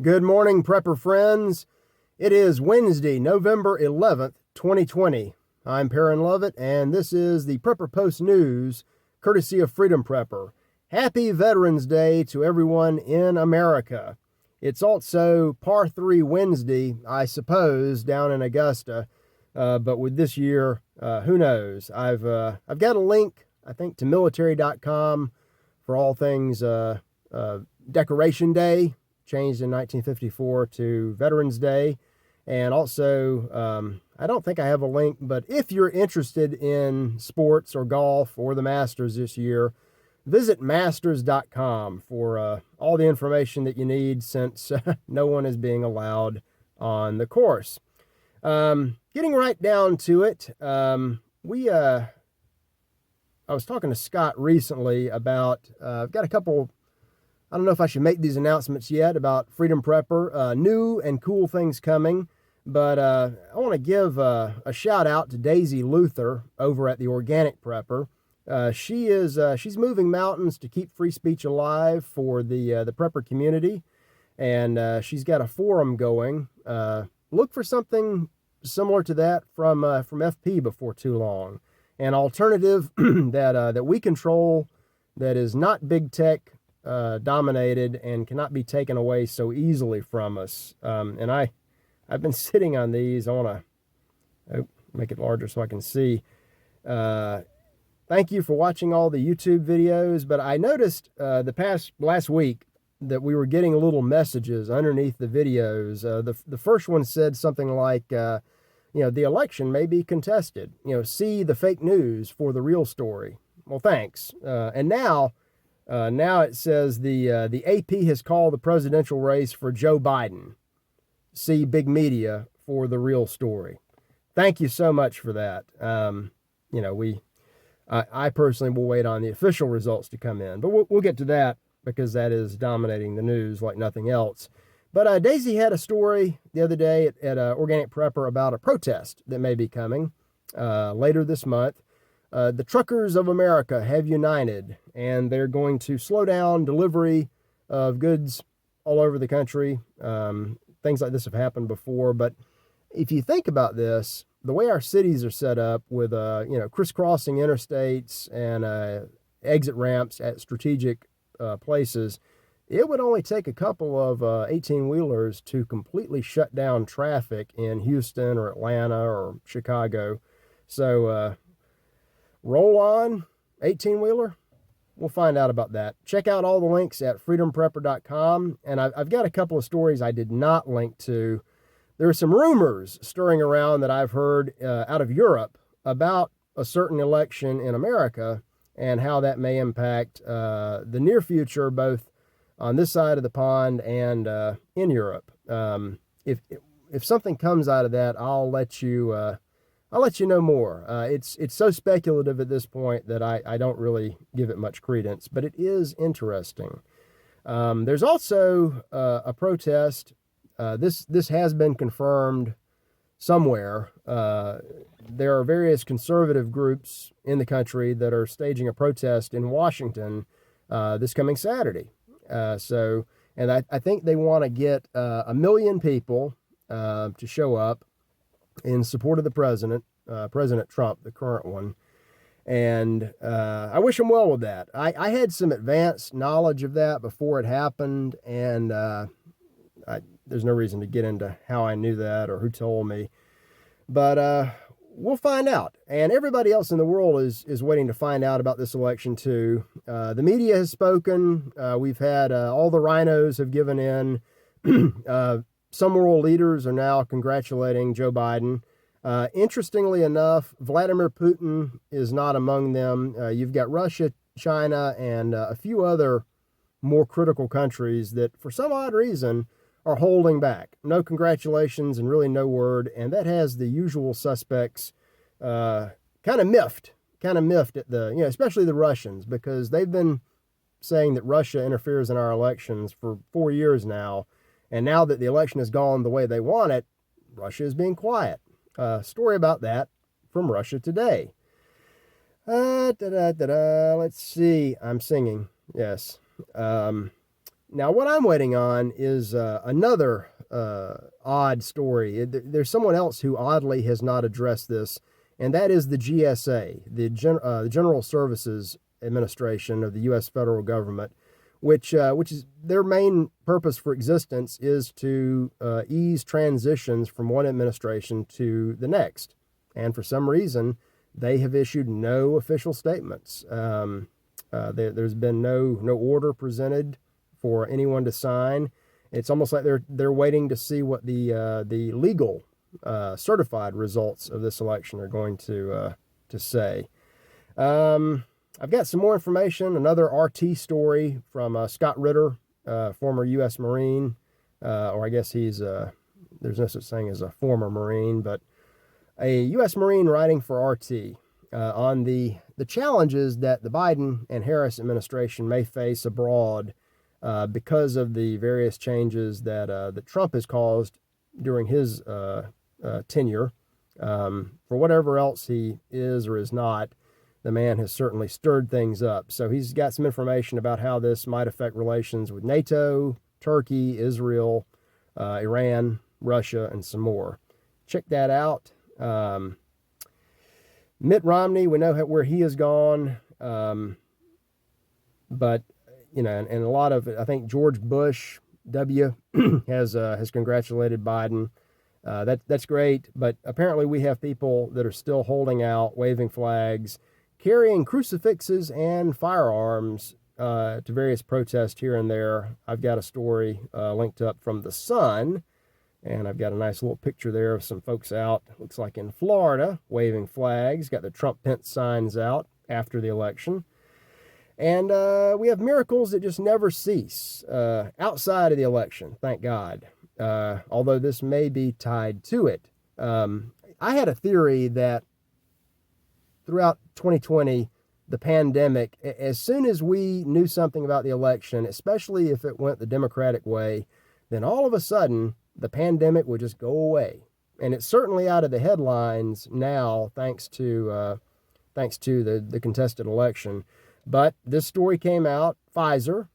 Good morning, prepper friends. It is Wednesday, November 11th, 2020. I'm Perrin Lovett, and this is the Prepper Post News, courtesy of Freedom Prepper. Happy Veterans Day to everyone in America. It's also Par 3 Wednesday, I suppose, down in Augusta, but with this year, who knows? I've got a link, I think, to military.com for all things Decoration Day, changed in 1954 to Veterans Day. And also, I don't think I have a link, but if you're interested in sports or golf or the Masters this year, visit masters.com for all the information that you need, since no one is being allowed on the course. Getting right down to it, I was talking to Scott recently about, I've got a couple, I don't know if I should make these announcements yet about Freedom Prepper, new and cool things coming, but I want to give a shout out to Daisy Luther over at the Organic Prepper. She's moving mountains to keep free speech alive for the prepper community, and she's got a forum going. Look for something similar to that from FP before too long. An alternative that we control, that is not big tech dominated and cannot be taken away so easily from us. And I've been sitting on these. I want to make it larger so I can see. Thank you for watching all the YouTube videos, but I noticed last week that we were getting little messages underneath the videos. The first one said something like, the election may be contested. See the fake news for the real story. Well, thanks. And now it says the AP has called the presidential race for Joe Biden. See big media for the real story. Thank you so much for that. I personally will wait on the official results to come in, but we'll get to that because that is dominating the news like nothing else. But Daisy had a story the other day at Organic Prepper about a protest that may be coming later this month. The truckers of America have united, and they're going to slow down delivery of goods all over the country. Things like this have happened before, but if you think about this, the way our cities are set up with crisscrossing interstates and exit ramps at strategic places, it would only take a couple of 18-wheelers to completely shut down traffic in Houston or Atlanta or Chicago. So roll on, 18-wheeler. We'll find out about that. Check out all the links at freedomprepper.com. And I've got a couple of stories I did not link to. There are some rumors stirring around that I've heard out of Europe about a certain election in America and how that may impact the near future, both on this side of the pond and in Europe. If something comes out of that, I'll let you know more. It's so speculative at this point that I don't really give it much credence, but it is interesting. There's also a protest. This has been confirmed somewhere. There are various conservative groups in the country that are staging a protest in Washington this coming Saturday. And I think they want to get 1 million people to show up in support of the president, President Trump, the current one. And I wish him well with that. I had some advanced knowledge of that before it happened, and there's no reason to get into how I knew that or who told me. But we'll find out. And everybody else in the world is waiting to find out about this election too. The media has spoken. We've had all the rhinos have given in. Some world leaders are now congratulating Joe Biden. Interestingly enough, Vladimir Puten is not among them. You've got Russia, China, and a few other more critical countries that, for some odd reason, are holding back. No congratulations and really no word. And that has the usual suspects kind of miffed at the, especially the Russians, because they've been saying that Russia interferes in our elections for 4 years now. And now that the election has gone the way they want it, Russia is being quiet. Story about that from Russia Today. Let's see. I'm singing. Yes. Now, what I'm waiting on is another odd story. There's someone else who oddly has not addressed this, and that is the GSA, the General Services Administration of the U.S. federal government, which is their main purpose for existence is to ease transitions from one administration to the next. And for some reason, they have issued no official statements. There's been no order presented for anyone to sign. It's almost like they're waiting to see what the legal certified results of this election are going to say. I've got some more information, another RT story from Scott Ritter, former U.S. Marine, or I guess there's no such thing as a former Marine, but a U.S. Marine writing for RT on the challenges that the Biden and Harris administration may face abroad because of the various changes that Trump has caused during his tenure. For whatever else he is or is not, the man has certainly stirred things up. So he's got some information about how this might affect relations with NATO, Turkey, Israel, Iran, Russia, and some more. Check that out. Mitt Romney, we know where he has gone. But, and a lot of, I think George Bush W has congratulated Biden. That's great. But apparently we have people that are still holding out, waving flags, carrying crucifixes and firearms to various protests here and there. I've got a story linked up from The Sun, and I've got a nice little picture there of some folks out, looks like in Florida, waving flags, got the Trump-Pence signs out after the election. And we have miracles that just never cease outside of the election, thank God, although this may be tied to it. I had a theory that throughout 2020, the pandemic, as soon as we knew something about the election, especially if it went the Democratic way, then all of a sudden, the pandemic would just go away. And it's certainly out of the headlines now, thanks to the contested election. But this story came out. Pfizer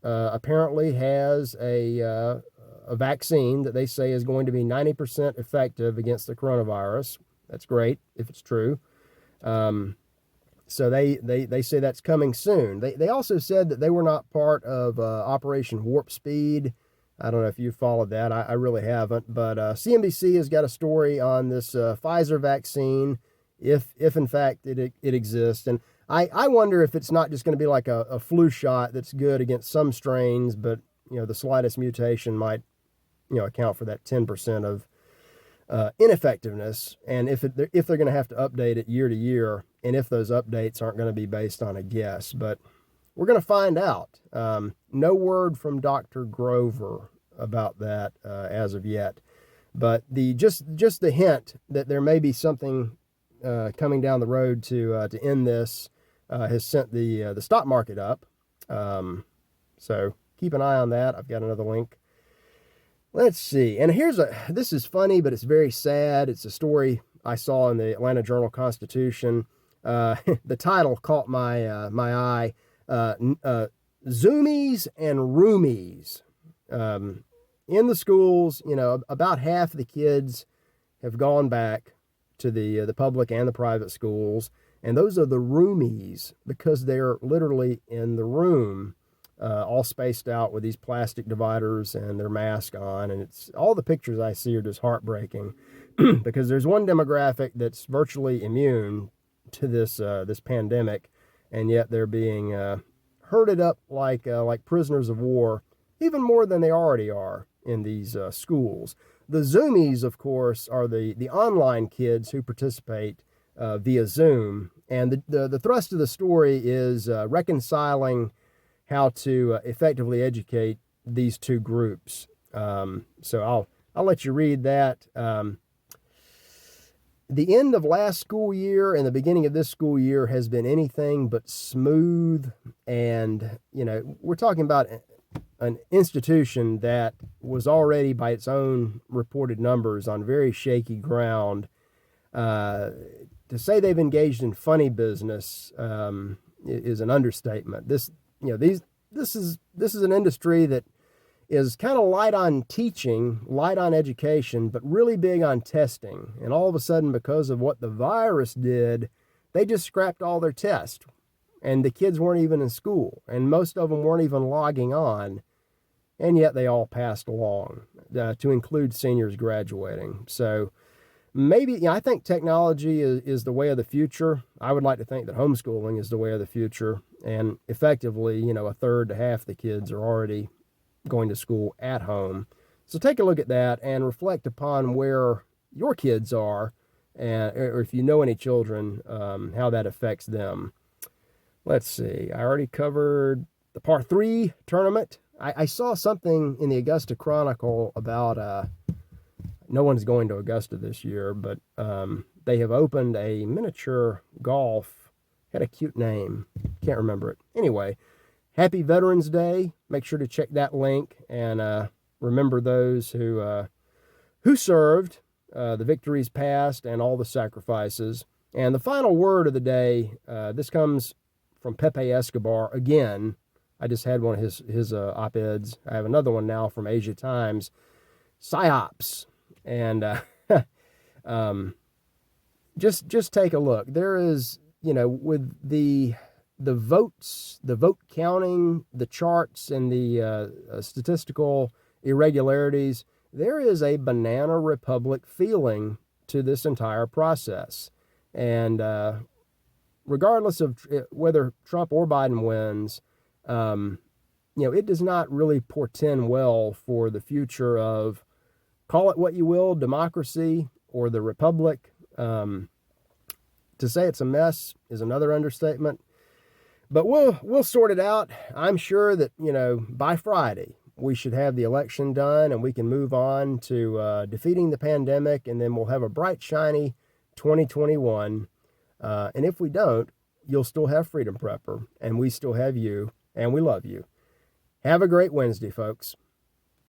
apparently has a vaccine that they say is going to be 90% effective against the coronavirus. That's great if it's true. So they say that's coming soon. They also said that they were not part of Operation Warp Speed. I don't know if you followed that. I really haven't. But CNBC has got a story on this Pfizer vaccine, if in fact it exists. And I wonder if it's not just going to be like a flu shot that's good against some strains, but the slightest mutation might account for that 10% of ineffectiveness, and if they're going to have to update it year to year, and if those updates aren't going to be based on a guess. But we're going to find out. No word from Dr. Grover about that as of yet, but just the hint that there may be something coming down the road to end this has sent the stock market up. So keep an eye on that. I've got another link. Let's see. And this is funny, but it's very sad. It's a story I saw in the Atlanta Journal-Constitution. The title caught my eye. Zoomies and Roomies. In the schools, about half of the kids have gone back to the public and the private schools. And those are the roomies because they're literally in the room. All spaced out with these plastic dividers and their mask on. And it's all the pictures I see are just heartbreaking because there's one demographic that's virtually immune to this pandemic, and yet they're being herded up like prisoners of war, even more than they already are in these schools. The Zoomies, of course, are the online kids who participate via Zoom. And the thrust of the story is reconciling how to effectively educate these two groups. So I'll let you read that. The end of last school year and the beginning of this school year has been anything but smooth. And, we're talking about an institution that was already, by its own reported numbers, on very shaky ground. To say they've engaged in funny business is an understatement. this is an industry that is kind of light on teaching, light on education, but really big on testing. And all of a sudden, because of what the virus did, they just scrapped all their tests. And the kids weren't even in school. And most of them weren't even logging on. And yet they all passed along, to include seniors graduating. So maybe, I think technology is the way of the future. I would like to think that homeschooling is the way of the future. And effectively, a third to half the kids are already going to school at home. So take a look at that and reflect upon where your kids are, or if you know any children, how that affects them. Let's see. I already covered the par 3 tournament. I saw something in the Augusta Chronicle about no one's going to Augusta this year, but they have opened a miniature golf. Had a cute name. Can't remember it. Anyway, happy Veterans Day. Make sure to check that link and remember those who served, the victories past, and all the sacrifices. And the final word of the day, this comes from Pepe Escobar again. I just had one of his op-eds. I have another one now from Asia Times. Psyops. And just take a look. There is, with the votes, the vote counting, the charts, and the statistical irregularities, there is a banana republic feeling to this entire process. And regardless of whether Trump or Biden wins, it does not really portend well for the future of, call it what you will, democracy or the republic. To say it's a mess is another understatement. But we'll sort it out. I'm sure that, by Friday, we should have the election done and we can move on to defeating the pandemic, and then we'll have a bright, shiny 2021. And if we don't, you'll still have Freedom Prepper, and we still have you, and we love you. Have a great Wednesday, folks.